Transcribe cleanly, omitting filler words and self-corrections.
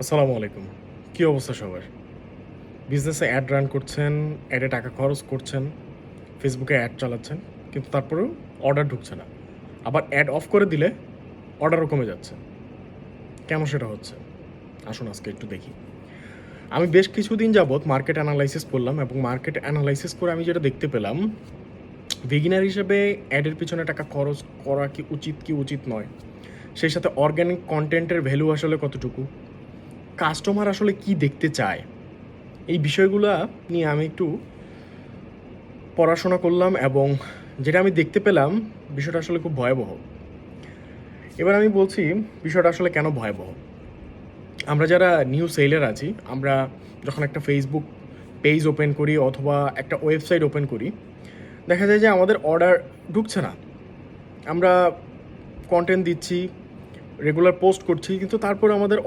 আসসালামু আলাইকুম। কী অবস্থা সবার? বিজনেসে অ্যাড রান করছেন, অ্যাডে টাকা খরচ করছেন, ফেসবুকে অ্যাড চালাচ্ছেন, কিন্তু তারপরেও অর্ডার ঢুকছে না। আবার অ্যাড অফ করে দিলে অর্ডারও কমে যাচ্ছে। কেন সেটা হচ্ছে? আসুন আজকে একটু দেখি। আমি বেশ কিছুদিন যাবৎ মার্কেট অ্যানালাইসিস করলাম এবং মার্কেট অ্যানালাইসিস করে আমি যেটা দেখতে পেলাম, বিগিনার হিসেবে অ্যাডের পিছনে টাকা খরচ করা কি উচিত নয়। সেই সাথে অর্গানিক কনটেন্টের ভ্যালু আসলে কতটুকু? কাস্টমার আসলে কি দেখতে চায়? এই বিষয়গুলা নিয়ে আমি একটু পড়াশোনা করলাম এবং যেটা আমি দেখতে পেলাম বিষয়টা আসলে খুব ভয়াবহ। এবার আমি বলছি বিষয়টা আসলে কেন ভয়াবহ। আমরা যারা নিউ সেলার আছি, আমরা যখন একটা ফেসবুক পেজ ওপেন করি অথবা একটা ওয়েবসাইট ওপেন করি, দেখা যায় যে আমাদের অর্ডার ঢুকছে না। আমরা কনটেন্ট দিচ্ছি, রেগুলার পোস্ট করছি, কিন্তু তারপরে আমাদের